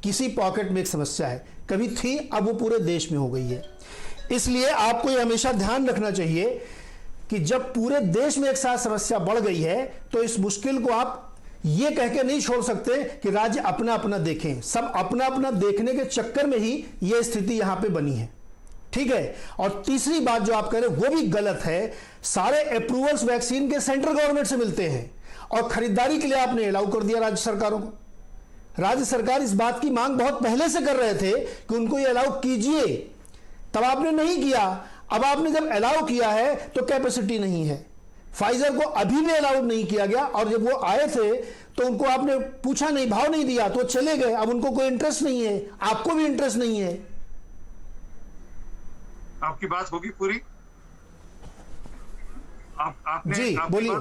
किसी पॉकेट में एक समस्या है, कभी थी, अब वो पूरे देश में हो गई है। इसलिए आपको ये हमेशा ध्यान रखना चाहिए कि जब पूरे देश में एक साथ समस्या बढ़ गई है तो इस मुश्किल को आप ये कह के नहीं छोड़ सकते कि राज्य अपना अपना देखें। सब अपना अपना देखने के चक्कर में ही यह स्थिति यहां पे बनी है, ठीक है। और तीसरी बात जो आप कह रहे हैं वो भी गलत है। सारे अप्रूवल्स वैक्सीन के सेंट्रल गवर्नमेंट से मिलते हैं और खरीदारी के लिए आपने अलाउ कर दिया राज्य सरकारों को। राज्य सरकार इस बात की मांग बहुत पहले से कर रहे थे कि उनको ये अलाउ कीजिए, तब आपने नहीं किया। अब आपने जब अलाउ किया है तो कैपेसिटी नहीं है। फाइजर को अभी भी अलाउड नहीं किया गया और जब वो आए थे तो उनको आपने पूछा नहीं, भाव नहीं दिया तो चले गए। अब उनको कोई इंटरेस्ट नहीं है, आपको भी इंटरेस्ट नहीं है। आपकी बात होगी पूरी? आपने जी बोलिए।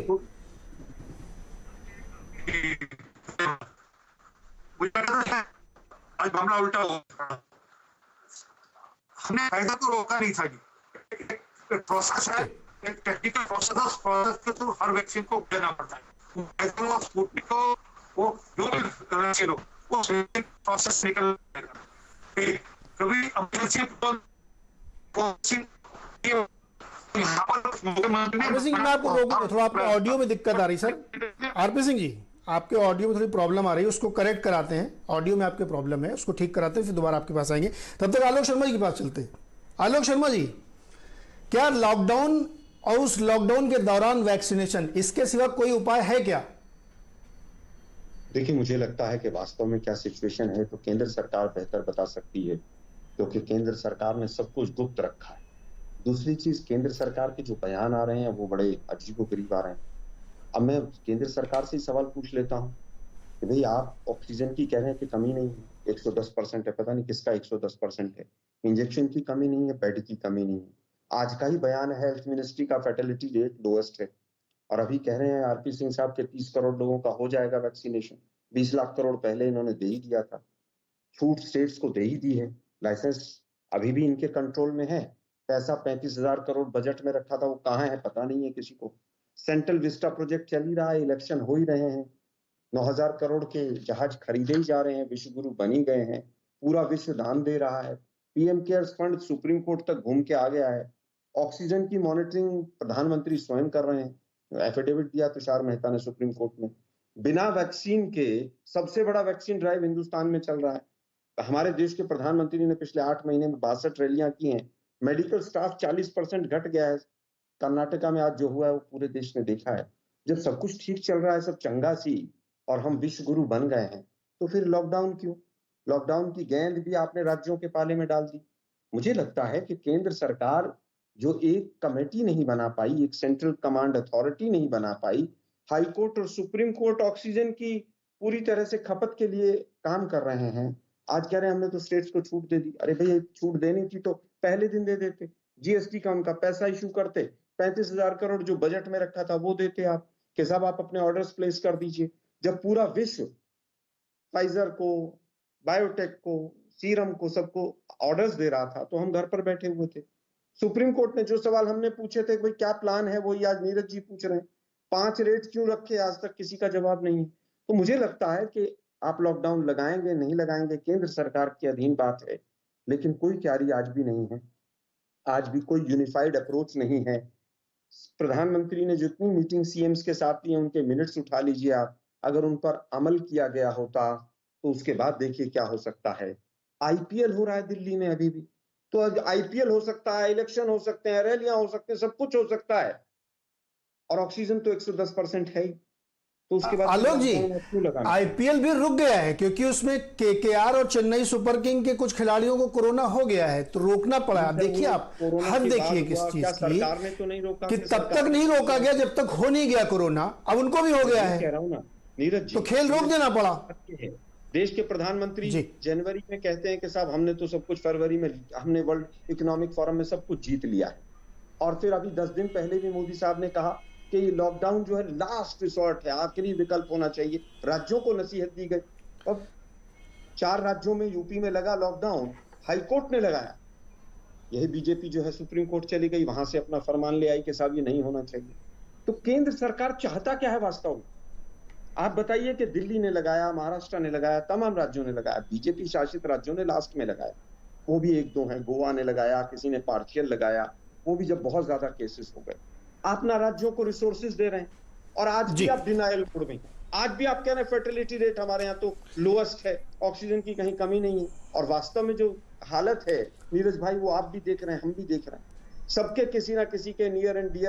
आज मामला उल्टा हो, हमने फायदा तो रोका नहीं था जी। प्रोसेस है, एक टेक्निकल प्रोसेस के थ्रू हर वैक्सीन को देना पड़ता है। स्पुतनिक को वो जो भी लो वो प्रोसेस निकल कभी आरपी सिंह, मैं आपको रोक, थोड़ा आपको ऑडियो में दिक्कत आ रही सर। आरपी सिंह जी, आपके ऑडियो में थोड़ी प्रॉब्लम आ रही है, उसको करेक्ट कराते हैं। ऑडियो में आपके प्रॉब्लम है, उसको ठीक कराते हैं, फिर दोबारा आपके पास आएंगे। तब तक आलोक शर्मा जी के पास चलते हैं। आलोक शर्मा जी, क्या लॉकडाउन और उस लॉकडाउन के दौरान वैक्सीनेशन, इसके सिवा कोई उपाय है क्या? देखिए, मुझे लगता है कि वास्तव में क्या सिचुएशन है तो केंद्र सरकार बेहतर बता सकती है, क्योंकि केंद्र सरकार ने सब कुछ गुप्त रखा है। दूसरी चीज, केंद्र सरकार के जो बयान आ रहे हैं वो बड़े अजीबोगरीब आ रहे हैं। अब मैं केंद्र सरकार से ही सवाल पूछ लेता हूं कि भाई आप ऑक्सीजन की कह रहे हैं कि कमी नहीं है, 110% है, पता नहीं किसका 110% है, इंजेक्शन की कमी नहीं है, बेड की कमी नहीं है। आज का ही बयान है हेल्थ मिनिस्ट्री का, फर्टिलिटी रेट लोएस्ट है, और अभी कह रहे हैं आरपी सिंह साहब के 30 करोड़ लोगों का हो जाएगा वैक्सीनेशन। 20 लाख करोड़ पहले इन्होंने दे ही दिया था, छूट स्टेट्स को दे ही दी है, लाइसेंस अभी भी इनके कंट्रोल में है। पैसा 35,000 करोड़ बजट में रखा था, वो कहाँ है पता नहीं है किसी को। सेंट्रल विस्टा प्रोजेक्ट चल ही रहा है, इलेक्शन हो ही रहे हैं, 9,000 करोड़ के जहाज खरीदे ही जा रहे हैं, विश्व गुरु बन ही गए हैं, पूरा विश्व दान दे रहा है, PM cares fund supreme court तक घूम के आ गया है, ऑक्सीजन की मॉनिटरिंग प्रधानमंत्री स्वयं कर रहे हैं, एफिडेविट दिया तुषार मेहता ने सुप्रीम कोर्ट में। बिना वैक्सीन के सबसे बड़ा वैक्सीन ड्राइव हिंदुस्तान में चल रहा है। हमारे देश के प्रधानमंत्री ने पिछले 8 महीने में 62 रैलियां की हैं, मेडिकल स्टाफ 40% घट गया है। कर्नाटका में आज जो हुआ है वो पूरे देश ने देखा है। जब सब कुछ ठीक चल रहा है, सब चंगा सी, और हम विश्व गुरु बन गए हैं, तो फिर लॉकडाउन क्यों? लॉकडाउन की गेंद भी आपने राज्यों के पाले में डाल दी। मुझे लगता है कि केंद्र सरकार जो एक कमेटी नहीं बना पाई, एक सेंट्रल कमांड अथॉरिटी नहीं बना पाई, हाई कोर्ट और सुप्रीम कोर्ट ऑक्सीजन की पूरी तरह से खपत के लिए काम कर रहे हैं। आज कह रहे हैं हमने तो स्टेट्स को छूट दे दी। अरे भैया, छूट देनी थी तो पहले दिन दे देते, जीएसटी का उनका पैसा इशू करते, 35,000 करोड़ जो बजट में रखा था वो देते आप, कि साहब आप अपने ऑर्डर्स प्लेस कर दीजिए। जब पूरा विश्व फाइजर को, बायोटेक को, सीरम को, सबको ऑर्डर्स दे रहा था, तो हम घर पर बैठे हुए थे। सुप्रीम कोर्ट ने जो सवाल हमने पूछे थे, भाई क्या प्लान है, वही आज नीरज जी पूछ रहे हैं। 5 रेट क्यों रखे, आज तक किसी का जवाब नहीं है। तो मुझे लगता है कि आप लॉकडाउन लगाएंगे नहीं लगाएंगे केंद्र सरकार के अधीन बात है, लेकिन कोई तैयारी आज भी नहीं है, आज भी कोई यूनिफाइड अप्रोच नहीं है। प्रधानमंत्री ने जितनी मीटिंग सीएम्स के साथ की है, उनके मिनट्स उठा लीजिए आप, अगर उन पर अमल किया गया होता तो उसके बाद देखिए क्या हो सकता है। आईपीएल हो रहा है दिल्ली में अभी भी, तो आईपीएल हो सकता है, इलेक्शन हो सकते हैं, रैलियां हो सकते हैं, सब कुछ हो सकता है, और ऑक्सीजन तो 110% है ही। तो उसके बाद आलोक जी, आईपीएल भी रुक गया है क्योंकि उसमें केकेआर और चेन्नई सुपर किंग के कुछ खिलाड़ियों को कोरोना हो गया है, तो रोकना पड़ा। अब देखिए आप हद देखिए किस चीज की, सरकार ने तो नहीं रोका कि तब तक नहीं रोका गया जब तक हो नहीं गया कोरोना, अब उनको भी हो गया है, कह रहा हूं ना नीरज जी, तो खेल रोक देना पड़ा। देश के प्रधानमंत्री जनवरी में कहते हैं कि साहब हमने तो सब कुछ, फरवरी में हमने वर्ल्ड इकोनॉमिक फोरम में सब कुछ जीत लिया है, और फिर अभी 10 दिन पहले भी मोदी साहब ने कहा कि ये लॉकडाउन जो है लास्ट रिसोर्ट है, आखिरी विकल्प होना चाहिए, राज्यों को नसीहत दी गई। अब 4 राज्यों में, यूपी में लगा लॉकडाउन, हाईकोर्ट ने लगाया, यही बीजेपी जो है सुप्रीम कोर्ट चली गई, वहां से अपना फरमान ले आई कि साहब ये नहीं होना चाहिए। तो केंद्र सरकार चाहता क्या है वास्तव में? आप बताइए कि दिल्ली ने लगाया, महाराष्ट्र ने लगाया, तमाम राज्यों ने लगाया, बीजेपी शासित राज्यों ने लास्ट में लगाया, वो भी एक दो हैं, गोवा ने लगाया, किसी ने पार्शियल लगाया, वो भी जब बहुत ज्यादा केसेस हो गए। आप ना राज्यों को रिसोर्सेज दे रहे हैं और आज भी आप डिनायल मोड में हैं। आज भी आप कह रहे हैं फर्टिलिटी रेट हमारे यहाँ तो लोएस्ट है, ऑक्सीजन की कहीं कमी नहीं है, और वास्तव में जो हालत है नीरज भाई वो आप भी देख रहे हैं, हम भी देख रहे हैं, सबके किसी ना किसी के नियर एंड डियर